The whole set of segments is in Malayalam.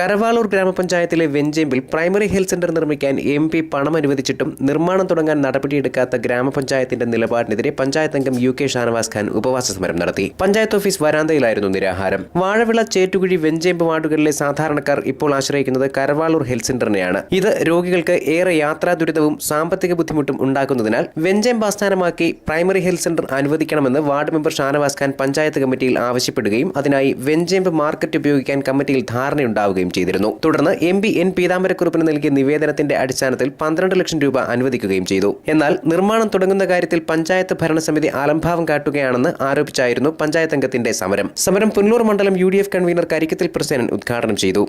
കരവാളൂർ ഗ്രാമപഞ്ചായത്തിലെ വെഞ്ചേമ്പിൽ പ്രൈമറി ഹെൽത്ത് സെന്റർ നിർമ്മിക്കാൻ MP പണം അനുവദിച്ചിട്ടും നിർമ്മാണം തുടങ്ങാൻ നടപടിയെടുക്കാത്ത ഗ്രാമപഞ്ചായത്തിന്റെ നിലപാടിനെതിരെ പഞ്ചായത്ത് അംഗം UK ഷാനവാസ് ഖാൻ ഉപവാസ സമരം നടത്തി. പഞ്ചായത്ത് ഓഫീസ് വരാന്തയിലായിരുന്നു നിരാഹാരം. വാഴവിള, ചേറ്റുകുഴി, വെഞ്ചേമ്പ് വാർഡുകളിലെ സാധാരണക്കാർ ഇപ്പോൾ ആശ്രയിക്കുന്നത് കരവാളൂർ ഹെൽത്ത് സെന്ററിനെയാണ്. ഇത് രോഗികൾക്ക് ഏറെ യാത്രാ ദുരിതവും സാമ്പത്തിക ബുദ്ധിമുട്ടും ഉണ്ടാക്കുന്നതിനാൽ വെഞ്ചേമ്പ് ആസ്ഥാനമാക്കി പ്രൈമറി ഹെൽത്ത് സെന്റർ അനുവദിക്കണമെന്ന് വാർഡ് മെമ്പർ ഷാനവാസ് ഖാൻ പഞ്ചായത്ത് കമ്മിറ്റിയിൽ ആവശ്യപ്പെടുകയും അതിനായി വെഞ്ചേമ്പ് മാർക്കറ്റ് ഉപയോഗിക്കാൻ കമ്മിറ്റിയിൽ ധാരണയുണ്ടാവുകയും ചെയ്തിരുന്നു. തുടർന്ന് MP N പീതാംബരക്കുറുപ്പിന് നൽകിയ നിവേദനത്തിന്റെ അടിസ്ഥാനത്തിൽ 12 ലക്ഷം രൂപ അനുവദിക്കുകയും ചെയ്തു. എന്നാൽ നിർമ്മാണം തുടങ്ങുന്ന കാര്യത്തിൽ പഞ്ചായത്ത് ഭരണസമിതി അലംഭാവം കാട്ടുകയാണെന്ന് ആരോപിച്ചായിരുന്നു പഞ്ചായത്ത് അംഗത്തിന്റെ സമരം പുനലൂർ മണ്ഡലം UDF കൺവീനർ കരിക്കത്തിൽ പ്രസേനൻ ഉദ്ഘാടനം ചെയ്തു.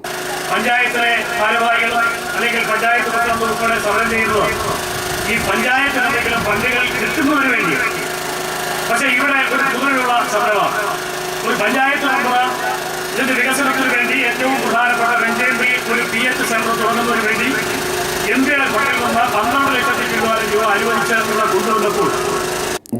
പഞ്ചായത്തിലെ ഭാരവാഹികൾ അല്ലെങ്കിൽ പഞ്ചായത്ത് പ്രസിഡന്റ് ഉൾപ്പെടെ സമരം ചെയ്യുന്നത് ഈ പഞ്ചായത്തിന് എന്തെങ്കിലും ഫണ്ടുകൾ കിട്ടുന്നതിന് വേണ്ടി. പക്ഷേ ഇവിടെ ഒരു പൊതുവെയുള്ള സമരമാണ്. ഒരു പഞ്ചായത്ത് മെമ്പർ ഇതിന്റെ വികസനത്തിന് വേണ്ടി ഏറ്റവും പ്രധാനപ്പെട്ട വെഞ്ചേമ്പിൽ ഒരു PH സെന്റർ തുടങ്ങുന്നതിന് വേണ്ടി MPയുടെ ഫണ്ടിൽ നിന്ന് 12 ലക്ഷത്തി രൂപ അനുവദിച്ചെന്നുള്ള കൊണ്ടുവന്നപ്പോൾ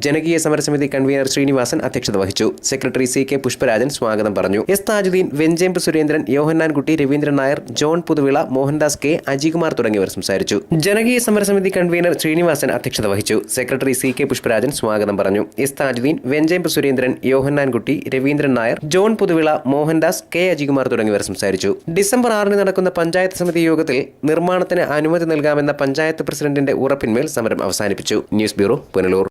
ജനകീയ സമരസമിതി കൺവീനർ ശ്രീനിവാസൻ അധ്യക്ഷത വഹിച്ചു. സെക്രട്ടറി CK പുഷ്പരാജൻ സ്വാഗതം പറഞ്ഞു. S Thajudheen, Venchembu Surendran, Yohannankutty, Raveendran Nair, John Puthuvila, Mohandas K, Ajikumar തുടങ്ങിയവർ സംസാരിച്ചു. ജനകീയ സമരസമിതി കൺവീനർ ശ്രീനിവാസൻ അധ്യക്ഷത വഹിച്ചു. സെക്രട്ടറി CK പുഷ്പരാജൻ സ്വാഗതം പറഞ്ഞു. S Thajudheen, Venchembu Surendran, Yohannankutty, Raveendran Nair, John Puthuvila, Mohandas K, Ajikumar തുടങ്ങിയവർ സംസാരിച്ചു. ഡിസംബർ 6 നടക്കുന്ന പഞ്ചായത്ത് സമിതി യോഗത്തിൽ നിർമ്മാണത്തിന് അനുമതി നൽകാമെന്ന പഞ്ചായത്ത് പ്രസിഡന്റിന്റെ ഉറപ്പിന്മേൽ സമരം അവസാനിപ്പിച്ചു. News bureau, Punalur.